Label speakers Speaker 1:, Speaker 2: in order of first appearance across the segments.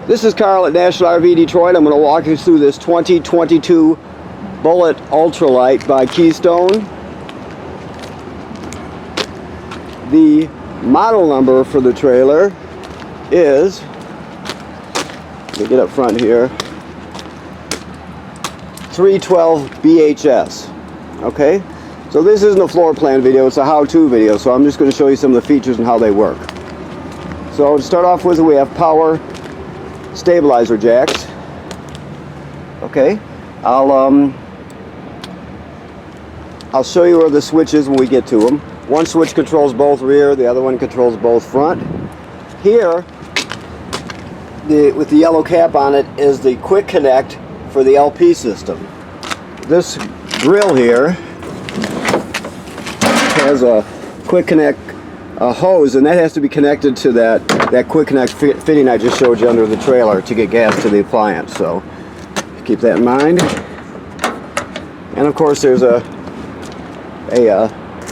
Speaker 1: This is Carl at National RV Detroit. I'm going to walk you through this 2022 Bullet Ultralight by Keystone. The model number for the trailer is, let me get up front here, 312 BHS. Okay, so this isn't a floor plan video, it's a how-to video, so I'm just going to show you some of the features and how they work. So to start off with, we have power stabilizer jacks. Okay, I'll show you where the switch is when we get to them. One switch controls both rear, the other one controls both front. Here, with the yellow cap on it, is the quick connect for the LP system. This grill here has a quick connect hose, and that has to be connected to that quick connect fitting I just showed you under the trailer to get gas to the appliance. So keep that in mind. And of course, there's a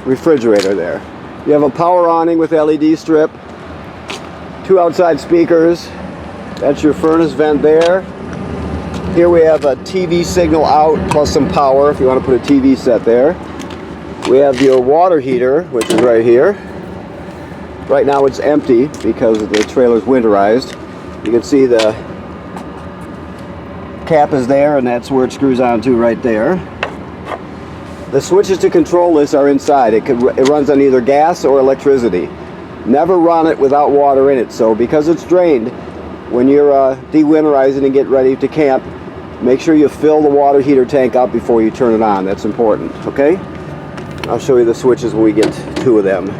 Speaker 1: refrigerator there. You have a power awning with LED strip, 2 outside speakers. That's your furnace vent there. Here we have a TV signal out plus some power if you want to put a TV set there. We have your water heater, which is right here. Right now it's empty because the trailer's winterized. You can see the cap is there, and that's where it screws onto right there. The switches to control this are inside. It runs on either gas or electricity. Never run it without water in it. So because it's drained, when you're de-winterizing and get ready to camp, make sure you fill the water heater tank up before you turn it on. That's important, okay? I'll show you the switches when we get 2 of them.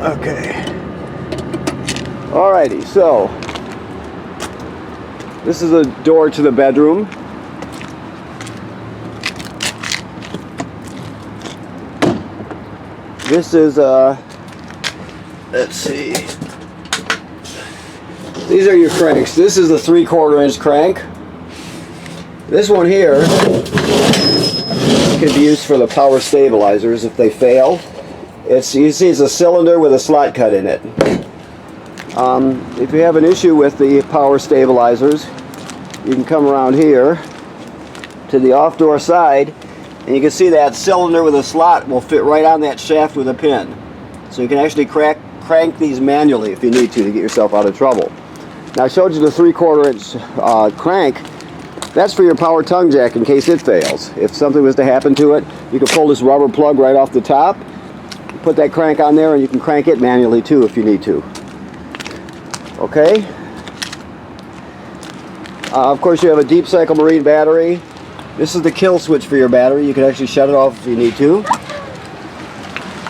Speaker 1: Okay. Alrighty, so this is a door to the bedroom. This is let's see. These are your cranks. This is the 3/4 inch crank. This one here can be used for the power stabilizers if they fail. You see it's a cylinder with a slot cut in it. If you have an issue with the power stabilizers, you can come around here to the off door side, and you can see that cylinder with a slot will fit right on that shaft with a pin. So you can actually crank these manually if you need to get yourself out of trouble. Now I showed you the 3/4 inch crank. That's for your power tongue jack in case it fails. If something was to happen to it, you can pull this rubber plug right off the top, put that crank on there, and you can crank it manually too if you need to. Okay? Of course, you have a deep cycle marine battery. This is the kill switch for your battery. You can actually shut it off if you need to.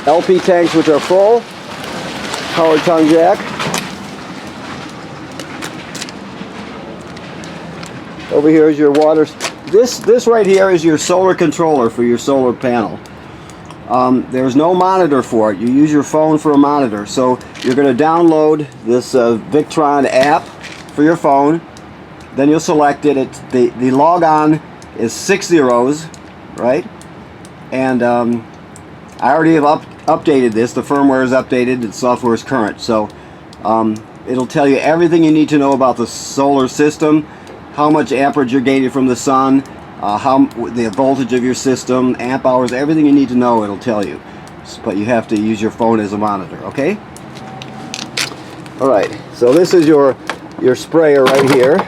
Speaker 1: LP tanks which are full. Power tongue jack. Over here is your water. This right here is your solar controller for your solar panel. There's no monitor for it. You use your phone for a monitor. So you're going to download this Victron app for your phone. Then you'll select it. The log on is 6 zeros, right? And I already have updated this. The firmware is updated. The software is current. So it'll tell you everything you need to know about the solar system, how much amperage you're gaining from the sun, the voltage of your system, amp hours, everything you need to know it'll tell you. But you have to use your phone as a monitor, okay? Alright, so this is your sprayer right here.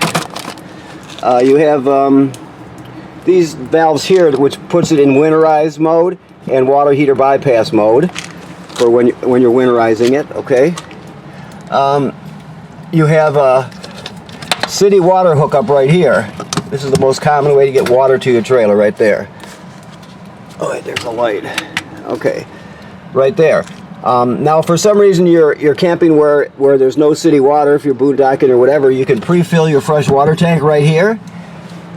Speaker 1: You have these valves here which puts it in winterized mode and water heater bypass mode for when you're winterizing it, okay? You have a city water hookup right here. This is the most common way to get water to your trailer right there. Oh, wait, there's a light. Okay, right there. Now, for some reason you're camping where there's no city water, if you're boondocking or whatever, you can pre-fill your fresh water tank right here,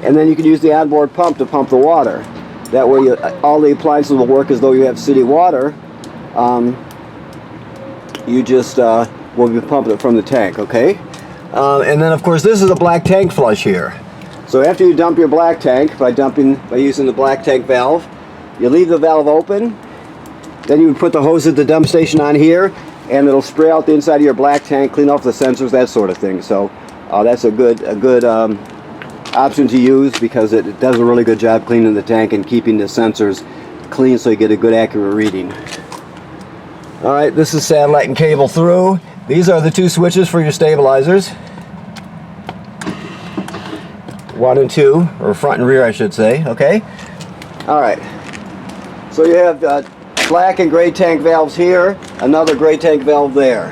Speaker 1: and then you can use the onboard pump to pump the water. That way all the appliances will work as though you have city water. You just will be pumping it from the tank, okay? And then of course this is a black tank flush here. So after you dump your black tank by using the black tank valve, you leave the valve open, then you would put the hose at the dump station on here, and it'll spray out the inside of your black tank, clean off the sensors, that sort of thing. So that's a good option to use, because it does a really good job cleaning the tank and keeping the sensors clean so you get a good accurate reading. Alright, this is satellite and cable through. These are the two switches for your stabilizers. 1 and 2, or front and rear I should say, okay? Alright, so you have black and gray tank valves here, another gray tank valve there.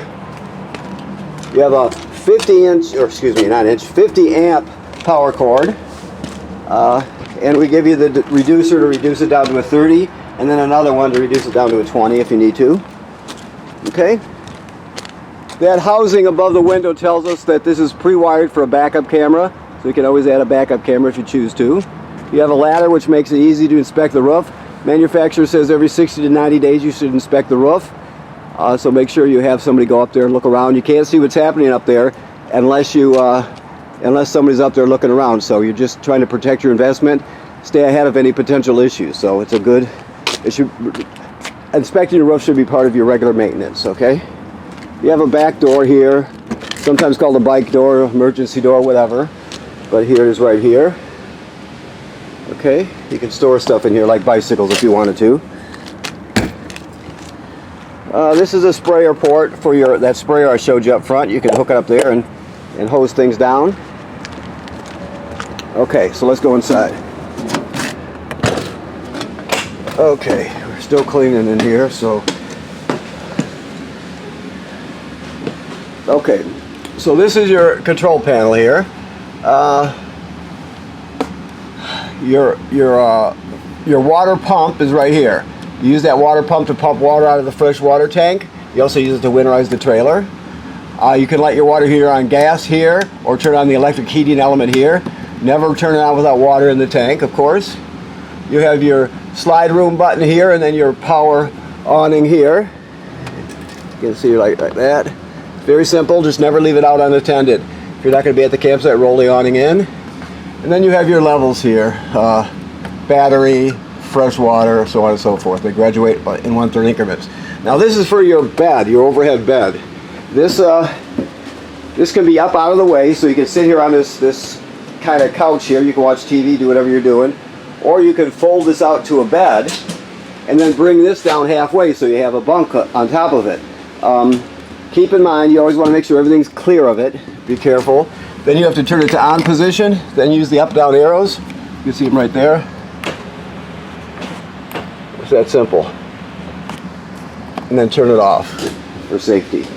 Speaker 1: You have a 50 amp power cord, and we give you the reducer to reduce it down to a 30, and then another one to reduce it down to a 20 if you need to. Okay? That housing above the window tells us that this is pre-wired for a backup camera, so you can always add a backup camera if you choose to. You have a ladder, which makes it easy to inspect the roof. Manufacturer says every 60 to 90 days you should inspect the roof, so make sure you have somebody go up there and look around. You can't see what's happening up there unless somebody's up there looking around, so you're just trying to protect your investment, stay ahead of any potential issues. So it's a good, inspecting your roof should be part of your regular maintenance, okay? You have a back door here, sometimes called a bike door, emergency door, whatever, but here it is right here. Okay, you can store stuff in here like bicycles if you wanted to. This is a sprayer port for that sprayer I showed you up front. You can hook it up there and hose things down. Okay, so let's go inside. Okay, we're still cleaning in here, so. Okay, so this is your control panel here. Your water pump is right here. You use that water pump to pump water out of the fresh water tank. You also use it to winterize the trailer. You can light your water heater on gas here, or turn on the electric heating element here. Never turn it on without water in the tank, of course. You have your slide room button here, and then your power awning here. You can see like that. Very simple, just never leave it out unattended. If you're not going to be at the campsite, roll the awning in. And then you have your levels here. Battery, fresh water, so on and so forth. They graduate in 1/3 increments. Now this is for your bed, your overhead bed. This can be up out of the way, so you can sit here on this kind of couch here. You can watch TV, do whatever you're doing. Or you can fold this out to a bed and then bring this down halfway so you have a bunk on top of it. Keep in mind, you always want to make sure everything's clear of it. Be careful. Then you have to turn it to on position, then use the up-down arrows. You can see them right there. It's that simple. And then turn it off for safety.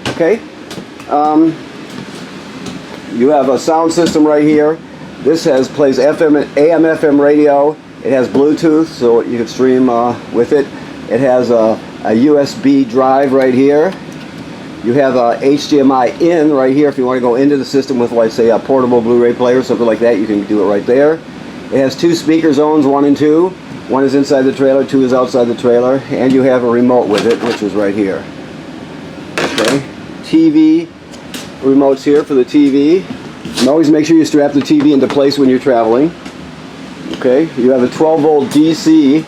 Speaker 1: Okay? You have a sound system right here. This plays FM, AM, FM radio. It has Bluetooth, so you can stream with it. It has a USB drive right here. You have a HDMI in right here if you want to go into the system with, like, say, a portable Blu-ray player or something like that. You can do it right there. It has 2 speaker zones, 1 and 2. 1 is inside the trailer, 2 is outside the trailer, and you have a remote with it, which is right here. Okay, TV remotes here for the TV. And always make sure you strap the TV into place when you're traveling. Okay, you have a 12-volt DC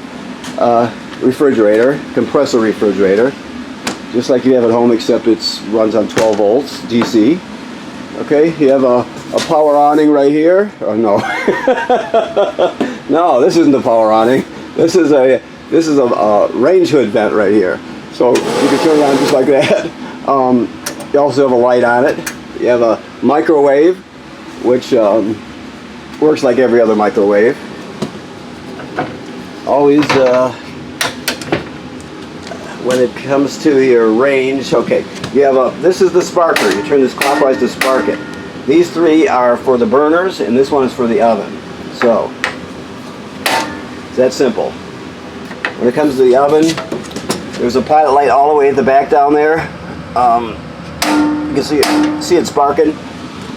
Speaker 1: refrigerator, compressor refrigerator, just like you have at home, except it runs on 12 volts DC. Okay, you have a power awning right here. Oh no, no, this isn't the power awning. This is a range hood vent right here. So you can turn it on just like that. You also have a light on it. You have a microwave, which works like every other microwave. Always, when it comes to your range, okay, you have this is the sparker. You turn this clockwise to spark it. These 3 are for the burners, and this one is for the oven. So, it's that simple. When it comes to the oven, there's a pilot light all the way at the back down there. You can see it sparking.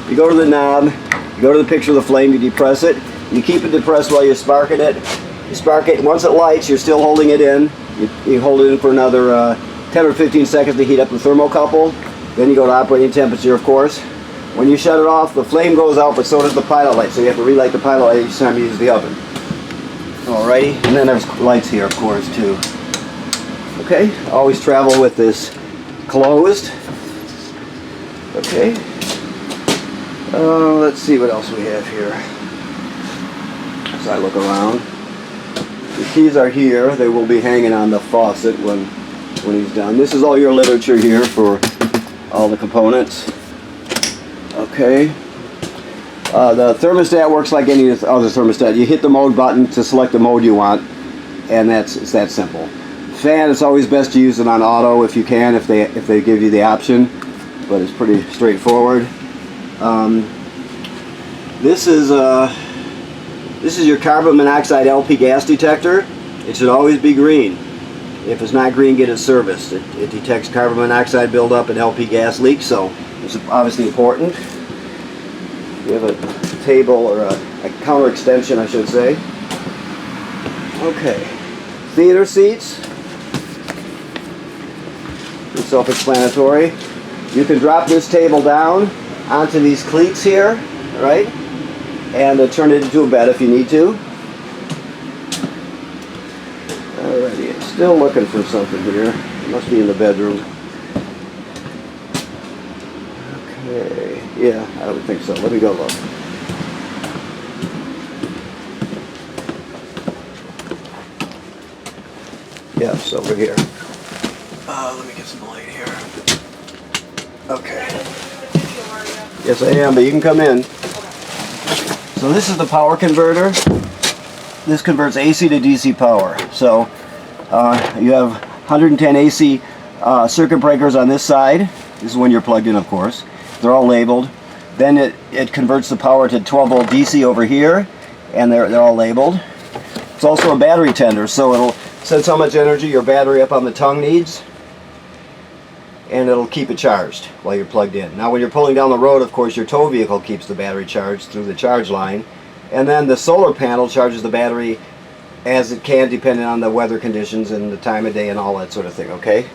Speaker 1: You go to the knob, you go to the picture of the flame, you depress it. You keep it depressed while you're sparking it. You spark it. Once it lights, you're still holding it in. You hold it in for another 10 or 15 seconds to heat up the thermocouple. Then you go to operating temperature, of course. When you shut it off, the flame goes out, but so does the pilot light. So you have to relight the pilot light each time you use the oven. Alrighty, and then there's lights here, of course, too. Okay, always travel with this closed. Okay. Let's see what else we have here. As I look around, the keys are here. They will be hanging on the faucet when he's done. This is all your literature here for all the components. Okay. The thermostat works like any other thermostat. You hit the mode button to select the mode you want, and it's that simple. Fan, it's always best to use it on auto if you can, if they give you the option, but it's pretty straightforward. This is your carbon monoxide LP gas detector. It should always be green. If it's not green, get it serviced. It detects carbon monoxide buildup and LP gas leaks, so it's obviously important. We have a table, or a counter extension, I should say. Okay, theater seats. It's self-explanatory. You can drop this table down onto these cleats here, right? And turn it into a bed if you need to. Alrighty, still looking for something here. It must be in the bedroom. Okay, yeah, I would think so. Let me go look. Yes, over here. Let me get some light here. Okay. Yes, I am, but you can come in. So this is the power converter. This converts AC to DC power. So you have 110 AC circuit breakers on this side. This is when you're plugged in, of course. They're all labeled. Then it converts the power to 12 volt DC over here, and they're all labeled. It's also a battery tender, so it'll sense how much energy your battery up on the tongue needs, and it'll keep it charged while you're plugged in. Now when you're pulling down the road, of course, your tow vehicle keeps the battery charged through the charge line, and then the solar panel charges the battery as it can, depending on the weather conditions and the time of day and all that sort of thing, okay?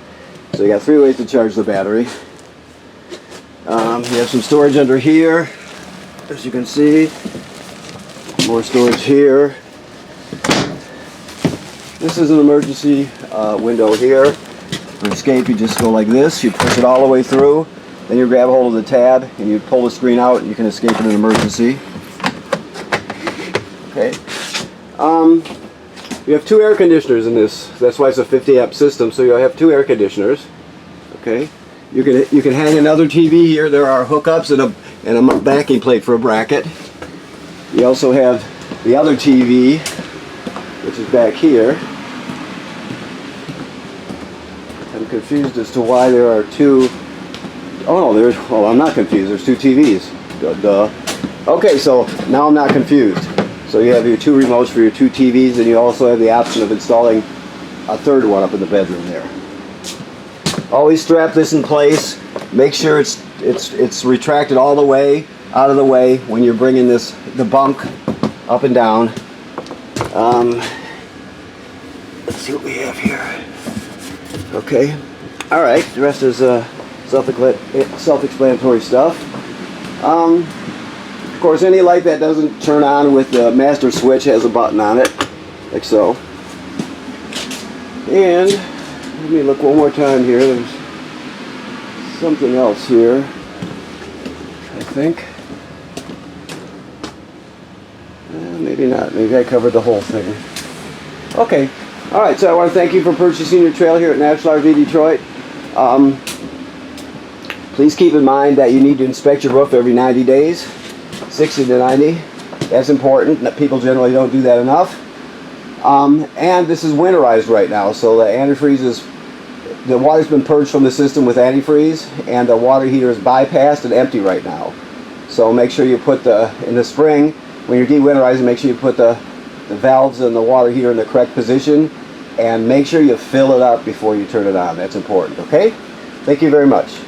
Speaker 1: So you got 3 ways to charge the battery. You have some storage under here, as you can see. More storage here. This is an emergency window here. For escape, you just go like this, you push it all the way through, then you grab hold of the tab and you pull the screen out and you can escape in an emergency. Okay. You have 2 air conditioners in this. That's why it's a 50 amp system, so you'll have 2 air conditioners. Okay. You can hang another TV here. There are hookups and a backing plate for a bracket. You also have the other TV, which is back here. I'm confused as to why there are 2. Oh no, well, I'm not confused. There's 2 TVs. Duh. Okay, so now I'm not confused. So you have your 2 remotes for your 2 TVs, and you also have the option of installing a 3rd one up in the bedroom there. Always strap this in place. Make sure it's retracted all the way out of the way when you're bringing the bunk up and down. Let's see what we have here. Okay. All right. The rest is self-explanatory stuff. Of course, any light that doesn't turn on with the master switch has a button on it, like so. And let me look one more time here. There's something else here, I think. Maybe not. Maybe I covered the whole thing. Okay. All right. So I want to thank you for purchasing your trailer here at PanelRV Detroit. Please keep in mind that you need to inspect your roof every 90 days, 60 to 90. That's important. People generally don't do that enough. And this is winterized right now, so the antifreeze is, the water's been purged from the system with antifreeze, and the water heater is bypassed and empty right now. So make sure you put in the spring, when you're de-winterizing, make sure you put the valves and the water heater in the correct position, and make sure you fill it up before you turn it on. That's important, okay? Thank you very much.